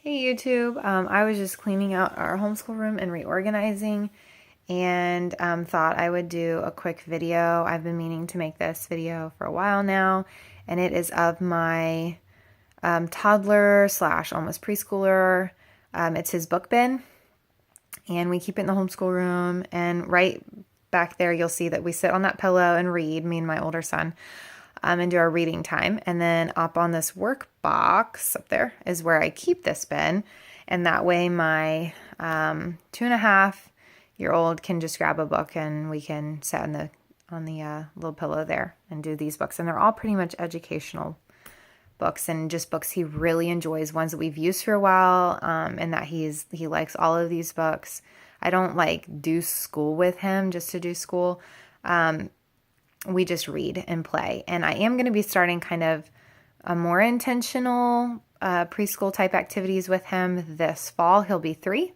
Hey YouTube, I was just cleaning out our homeschool room and reorganizing and thought I would do a quick video. I've been meaning to make this video for a while now, and it is of my toddler slash almost preschooler. It's his book bin, and we keep it in the homeschool room, and right back there you'll see that we sit on that pillow and read, me and my older son. And do our reading time. And then up on this work box up there is where I keep this bin. And that way my 2.5-year-old can just grab a book and we can sit on the little pillow there and do these books. And they're all pretty much educational books and just books he really enjoys, ones that we've used for a while, and that he likes all of these books. I don't like do school with him just to do school. We just read and play. And I am going to be starting kind of a more intentional preschool type activities with him this fall. He'll be 3.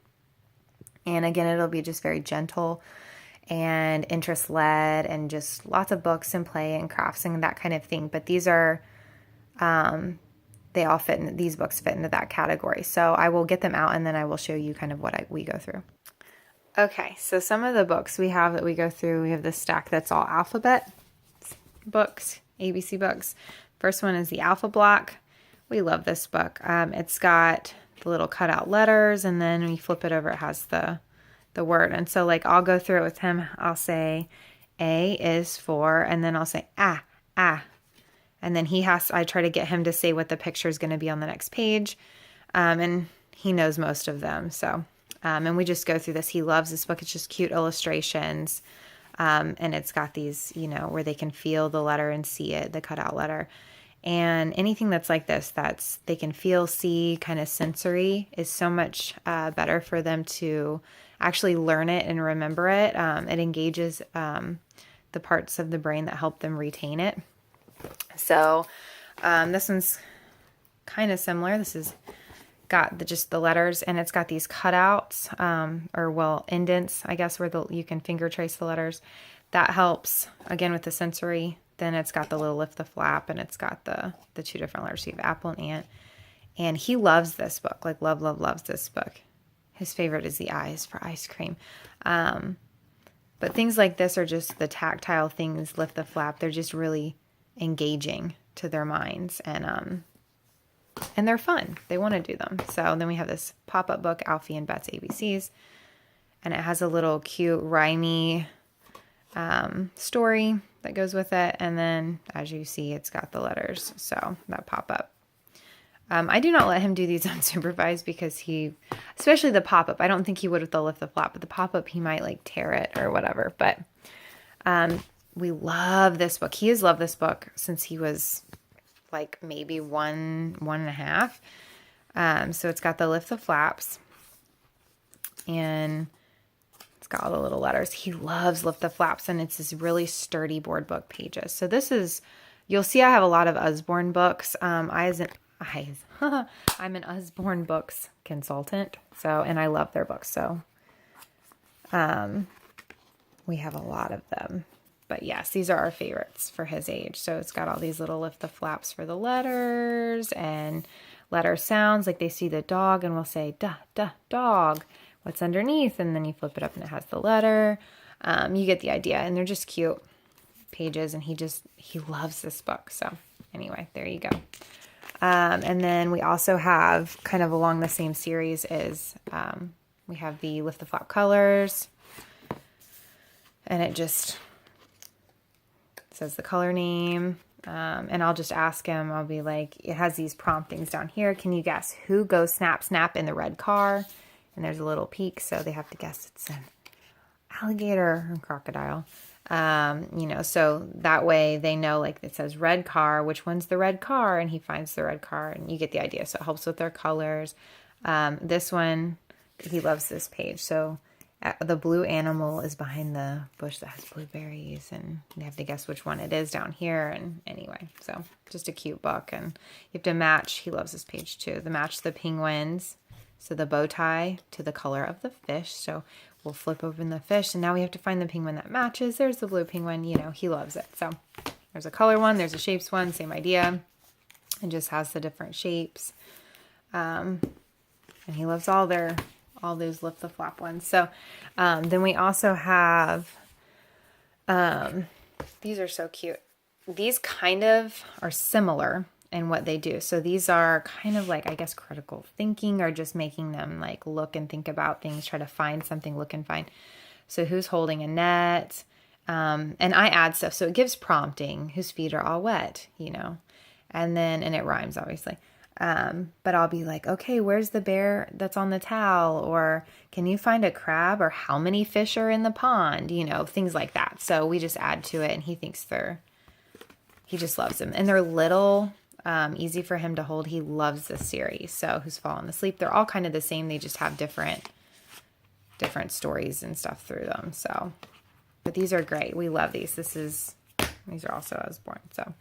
And again, it'll be just very gentle and interest led and just lots of books and play and crafts and that kind of thing. But these are, they all fit in, these books fit into that category. So I will get them out and then I will show you kind of what we go through. Okay, so some of the books we have that we go through, we have this stack that's all alphabet books, ABC books. First one is the Alpha Block. We love this book. It's got the little cutout letters, and then when you flip it over, it has the word. And so, like, I'll go through it with him. I'll say, A is for, and then I'll say, ah. And then I try to get him to say what the picture is going to be on the next page. And he knows most of them. So, and we just go through this. He loves this book. It's just cute illustrations. And it's got these, where they can feel the letter and see it, the cutout letter. And anything that's like this, they can feel, see, kind of sensory is so much better for them to actually learn it and remember it. It engages the parts of the brain that help them retain it. So this one's kind of similar. This is got just the letters, and it's got these cutouts, indents, I guess, where you can finger trace the letters. That helps, again, with the sensory. Then it's got the little lift the flap, and it's got the 2 different letters. So you have apple and ant. And he loves this book, like loves this book. His favorite is the eyes for ice cream. But things like this are just the tactile things, lift the flap. They're just really engaging to their minds, and they're fun. They want to do them. So then we have this pop-up book, Alfie and Bet's ABCs. And it has a little cute, rhymey story that goes with it. And then, as you see, it's got the letters. So that pop-up. I do not let him do these unsupervised because especially the pop-up, I don't think he would with the lift the flap, but the pop-up, he might like tear it or whatever. But we love this book. He has loved this book since he was like maybe 1.5. So it's got the lift the flaps, and it's got all the little letters. He loves lift the flaps, and it's this really sturdy board book pages. So this is, you'll see I have a lot of Usborne books. I'm an Usborne Books consultant, and I love their books. So we have a lot of them. But yes, these are our favorites for his age. So it's got all these little lift the flaps for the letters and letter sounds. Like they see the dog and we'll say, duh, duh, dog. What's underneath? And then you flip it up and it has the letter. You get the idea. And they're just cute pages. And he loves this book. So anyway, there you go. And then we also have kind of along the same series is we have the lift the flap colors. And it just says the color name, and I'll just ask him, I'll be like, it has these promptings down here. Can you guess who goes snap, snap in the red car? And there's a little peak, so they have to guess it's an alligator or crocodile. So that way they know, like it says red car, which one's the red car? And he finds the red car, and you get the idea. So it helps with their colors. This one, he loves this page. So the blue animal is behind the bush that has blueberries, and you have to guess which one it is down here. And anyway, so just a cute book, and you have to match. He loves this page too. To match the penguins, so the bow tie to the color of the fish. So we'll flip open the fish, and now we have to find the penguin that matches. There's the blue penguin. He loves it. So there's a color one, there's a shapes one, same idea. It just has the different shapes. And he loves all those lift the flap ones. So then we also have, these are so cute. These kind of are similar in what they do. So these are kind of like, I guess, critical thinking, or just making them like look and think about things, try to find something, look and find. So who's holding a net? And I add stuff. So it gives prompting. Whose feet are all wet, you know, and it rhymes, obviously. But I'll be like, okay, where's the bear that's on the towel? Or can you find a crab? Or how many fish are in the pond? You know, things like that. So we just add to it, and he thinks he just loves them. And they're little, easy for him to hold. He loves this series. So Who's Fallen Asleep? They're all kind of the same. They just have different stories and stuff through them. So, but these are great. We love these. These are also I Was Born. So,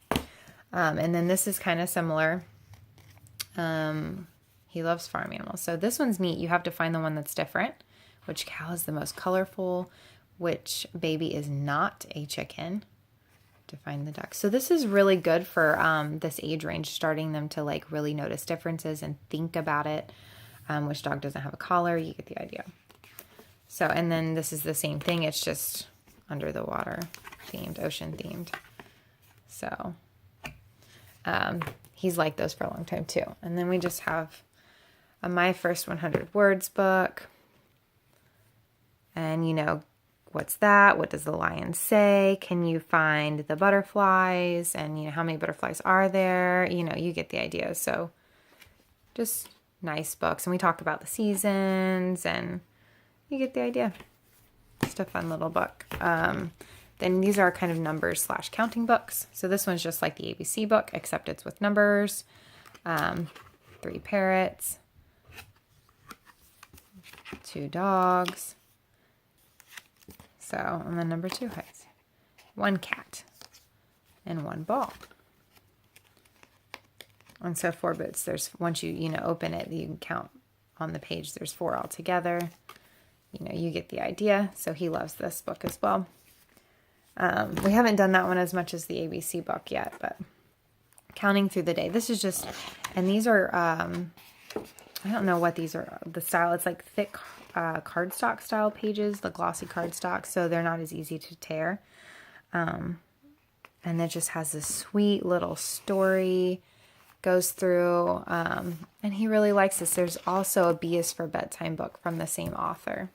and then this is kind of similar. He loves farm animals. So this one's neat. You have to find the one that's different. Which cow is the most colorful? Which baby is not a chicken? To find the duck. So this is really good for this age range, starting them to like really notice differences and think about it. Which dog doesn't have a collar? You get the idea. So, and then this is the same thing. It's just under the water themed, ocean themed. So, he's liked those for a long time too. And then we just have a My First 100 Words book. And, you know, what's that? What does the lion say? Can you find the butterflies? And, you know, how many butterflies are there? You know, you get the idea. So just nice books. And we talk about the seasons, and you get the idea. Just a fun little book. Then these are kind of numbers / counting books. So this one's just like the ABC book, except it's with numbers. 3 parrots, 2 dogs. So, and then number 2 has 1 cat and 1 ball. And so 4 boots. There's, once you open it, you can count on the page. There's 4 altogether. You know, you get the idea. So he loves this book as well. We haven't done that one as much as the ABC book yet, but Counting Through the Day. This is just, and these are, I don't know what these are, the style. It's like thick cardstock style pages, the glossy cardstock, so they're not as easy to tear. And it just has this sweet little story, goes through, and he really likes this. There's also a B is for Bedtime book from the same author.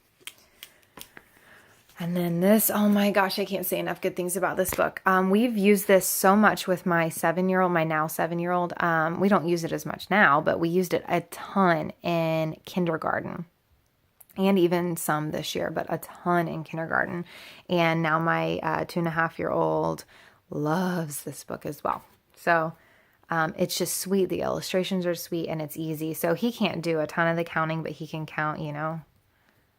And then this, oh my gosh, I can't say enough good things about this book. We've used this so much with my 7-year-old, my now 7-year-old. We don't use it as much now, but we used it a ton in kindergarten. And even some this year, but a ton in kindergarten. And now my 2.5-year-old loves this book as well. So it's just sweet. The illustrations are sweet, and it's easy. So he can't do a ton of the counting, but he can count, you know.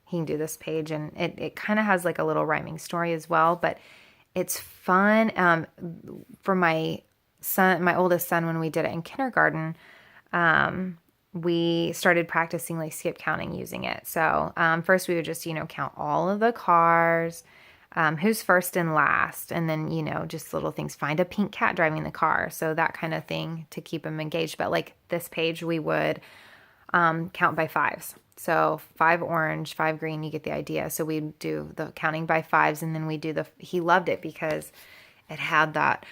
He can do this page, and it kind of has like a little rhyming story as well, but it's fun. For my son, my oldest son, when we did it in kindergarten, we started practicing like skip counting using it. So first we would just, count all of the cars, who's first and last, and then, just little things, find a pink cat driving the car. So that kind of thing to keep him engaged. But like this page, we would count by 5s. So 5 orange, 5 green, you get the idea. So we do the counting by 5s, and then we do he loved it because it had that,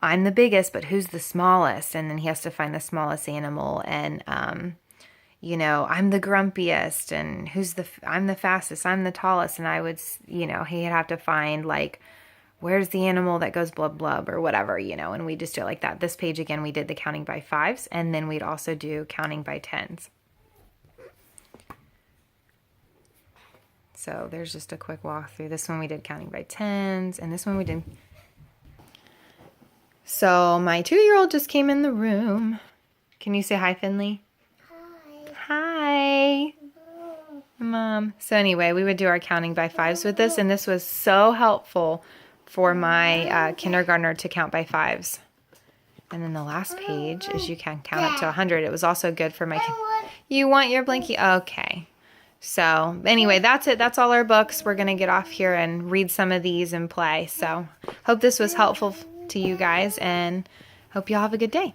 I'm the biggest, but who's the smallest? And then he has to find the smallest animal, and, I'm the grumpiest, and I'm the fastest, I'm the tallest. And I would, he'd have to find like, where's the animal that goes blub blub or whatever, and we just do it like that. This page, again, we did the counting by 5s, and then we'd also do counting by 10s. So there's just a quick walkthrough. This one we did counting by 10s, and this one we did. So my 2-year-old just came in the room. Can you say hi, Finley? Hi. Hi. Mom. So anyway, we would do our counting by 5s with this, and this was so helpful for my kindergartner to count by 5s. And then the last page is you can count up to 100. It was also good for my... You want your blankie? Okay. So anyway, that's it. That's all our books. We're going to get off here and read some of these and play. So hope this was helpful to you guys, and hope you all have a good day.